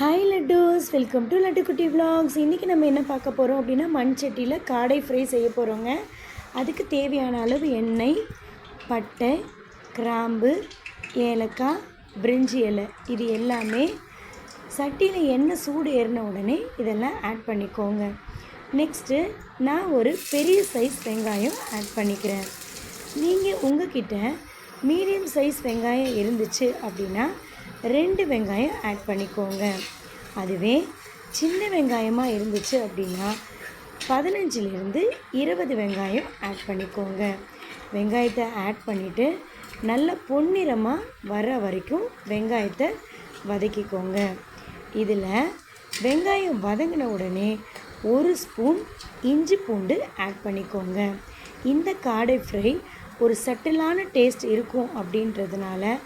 Hi லட்டூஸ், welcome to laddu குட்டி vlogs. இன்றைக்கி நம்ம என்ன பார்க்க போகிறோம் அப்படின்னா, மண் சட்டியில் காடை ஃப்ரை செய்ய போகிறோங்க. அதுக்கு தேவையான அளவு எண்ணெய், பட்டை, கிராம்பு, ஏலக்காய், பிரிஞ்சி இலை, இது எல்லாமே சட்டியில் எண்ணெய் சூடு ஏறின உடனே இதெல்லாம் ஆட் பண்ணிக்கோங்க. நெக்ஸ்ட்டு நான் ஒரு பெரிய சைஸ் வெங்காயம் ஆட் பண்ணிக்கிறேன். நீங்கள் உங்கள்கிட்ட மீடியம் சைஸ் வெங்காயம் இருந்துச்சு அப்படின்னா 2 வெங்காயம் ஆட் பண்ணிக்கோங்க. அதுவே சின்ன வெங்காயமாக இருந்துச்சு அப்படின்னா 15லேருந்து 20 வெங்காயம் ஆட் பண்ணிக்கோங்க. வெங்காயத்தை ஆட் பண்ணிவிட்டு நல்லா பொன்னிறமாக வர வரைக்கும் வெங்காயத்தை வதக்கிக்கோங்க. இதில் வெங்காயம் வதங்கின உடனே 1 ஸ்பூன் இஞ்சி பூண்டு ஆட் பண்ணிக்கோங்க. இந்த காடை ஃப்ரை ஒரு சட்டிலான டேஸ்ட் இருக்கும் அப்படின்றதுனால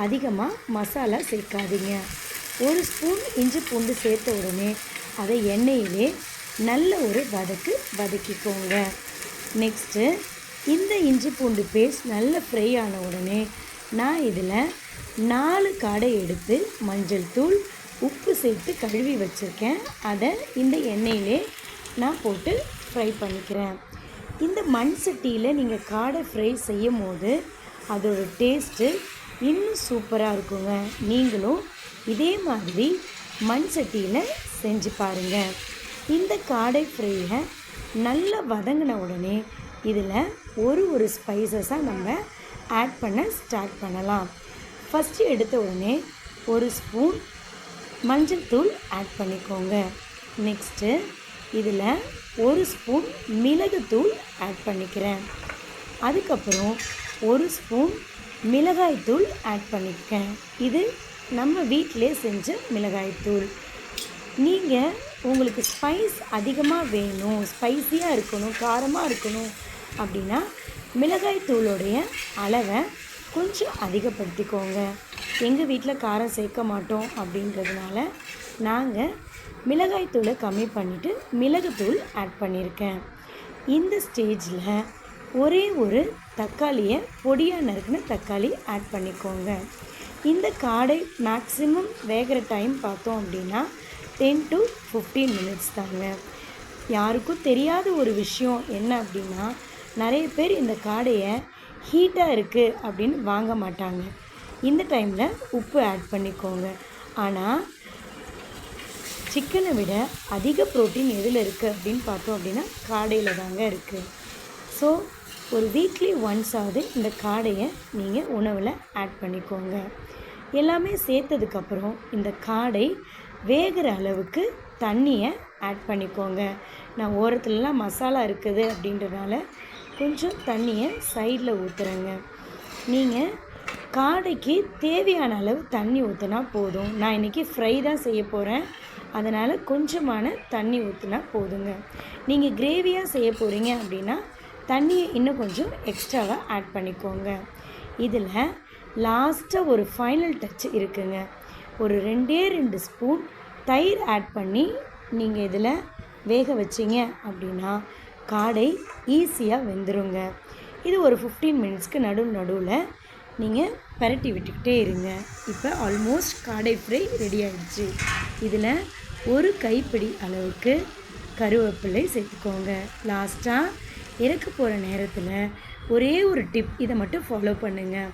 அதிகமாக மசாலா சேர்க்காதீங்க. 1 ஸ்பூன் இஞ்சி பூண்டு சேர்த்த உடனே அதை எண்ணெயிலே நல்ல ஒரு வதக்கிக்கோங்க. நெக்ஸ்ட்டு இந்த இஞ்சி பூண்டு பேஸ்ட் நல்ல ஃப்ரை ஆன உடனே நான் இதில் 4 காடை எடுத்து மஞ்சள் தூள், உப்பு சேர்த்து கழுவி வச்சுருக்கேன். அதை இந்த எண்ணெயிலே நான் போட்டு ஃப்ரை பண்ணிக்கிறேன். இந்த மண் சட்டியில் நீங்கள் காடை ஃப்ரை செய்யும் போது அதோட டேஸ்ட்டு இன்னும் சூப்பராக இருக்குங்க. நீங்களும் இதே மாதிரி மண் சட்டியில் செஞ்சு பாருங்கள். இந்த காடை ஃப்ரையை நல்லா வதங்கின உடனே இதில் ஒரு ஸ்பைசஸாக நம்ம ஆட் பண்ண ஸ்டார்ட் பண்ணலாம். ஃபஸ்ட்டு எடுத்த உடனே 1 ஸ்பூன் மஞ்சள் தூள் ஆட் பண்ணிக்கோங்க. நெக்ஸ்ட்டு இதில் 1 ஸ்பூன் மிளகுத்தூள் ஆட் பண்ணிக்கிறேன். அதுக்கப்புறம் 1 ஸ்பூன் மிளகாய்த்தூள் ஆட் பண்ணிக்கேன். இது நம்ம வீட்டிலே செஞ்ச மிளகாய்த்தூள். நீங்கள் உங்களுக்கு ஸ்பைஸ் அதிகமாக வேணும், ஸ்பைஸியாக இருக்கணும், காரமாக இருக்கணும் அப்படின்னா மிளகாய்த்தூளுடைய அளவை கொஞ்சம் அதிகப்படுத்திக்கோங்க. எங்கள் வீட்டில் காரம் சேர்க்க மாட்டோம் அப்படின்றதுனால நாங்கள் மிளகாய்த்தூளை கம்மி பண்ணிவிட்டு மிளகுத்தூள் ஆட் பண்ணியிருக்கேன். இந்த ஸ்டேஜில் ஒரே ஒரு தக்காளியை பொடியாக நறுக்கின தக்காளி ஆட் பண்ணிக்கோங்க. இந்த காடை மேக்ஸிமம் வேகிற டைம் பார்த்தோம் அப்படின்னா 10 to 15 மினிட்ஸ் தாங்க. யாருக்கும் தெரியாத ஒரு விஷயம் என்ன அப்படின்னா, நிறைய பேர் இந்த காடையை ஹீட்டாக இருக்குது அப்படின்னு வாங்க மாட்டாங்க. இந்த டைமில் உப்பு ஆட் பண்ணிக்கோங்க. ஆனால் சிக்கனை விட அதிக ப்ரோட்டீன் எதில் இருக்குது அப்படின்னு பார்த்தோம் அப்படின்னா காடையில் தாங்க இருக்குது. ஸோ ஒரு வீக்லி ஒன்ஸாவது இந்த காடையை நீங்கள் உணவில் ஆட் பண்ணிக்கோங்க. எல்லாமே சேர்த்ததுக்கப்புறம் இந்த காடை வேகிற அளவுக்கு தண்ணியை ஆட் பண்ணிக்கோங்க. நான் ஓரத்துலலாம் மசாலா இருக்குது அப்படின்றனால கொஞ்சம் தண்ணியை சைடில் ஊற்றுறேங்க. நீங்கள் காடைக்கு தேவையான அளவு தண்ணி ஊற்றினா போதும். நான் இன்றைக்கி ஃப்ரை தான் செய்ய போகிறேன், அதனால் கொஞ்சமான தண்ணி ஊற்றினா போதுங்க. நீங்கள் கிரேவியாக செய்ய போகிறீங்க அப்படின்னா தண்ணியை இன்னும் கொஞ்சம் எக்ஸ்ட்ராவாக ஆட் பண்ணிக்கோங்க. இதில் லாஸ்ட்டாக ஒரு ஃபைனல் டச் இருக்குங்க. ஒரு 2 ஸ்பூன் தயிர் ஆட் பண்ணி நீங்கள் இதில் வேக வச்சிங்க அப்படின்னா காடை ஈஸியாக வெந்துருங்க. இது ஒரு 15 மினிட்ஸ்க்கு நடுவில் நீங்கள் பரட்டி விட்டுக்கிட்டே இருங்க. இப்போ ஆல்மோஸ்ட் காடை ஃப்ரை ரெடி ஆகிடுச்சு. இதில் ஒரு கைப்பிடி அளவுக்கு கருவேப்பிலை சேர்த்துக்கோங்க. லாஸ்ட்டாக இறக்க போகிற நேரத்தில் ஒரே ஒரு டிப், இதை மட்டும் ஃபாலோ பண்ணுங்கள்.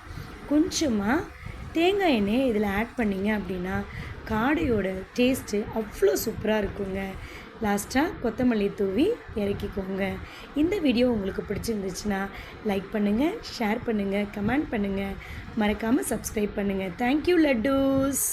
கொஞ்சமாக தேங்காய் எண்ணெய் இதில் ஆட் பண்ணிங்க அப்படின்னா காடையோட டேஸ்ட்டு அவ்வளோ சூப்பராக இருக்குங்க. லாஸ்ட்டாக கொத்தமல்லி தூவி இறக்கிக்கோங்க. இந்த வீடியோ உங்களுக்கு பிடிச்சிருந்துச்சுன்னா லைக் பண்ணுங்கள், ஷேர் பண்ணுங்கள், கமெண்ட் பண்ணுங்கள், மறக்காமல் சப்ஸ்கிரைப் பண்ணுங்கள். தேங்க்யூ லட்டூஸ்.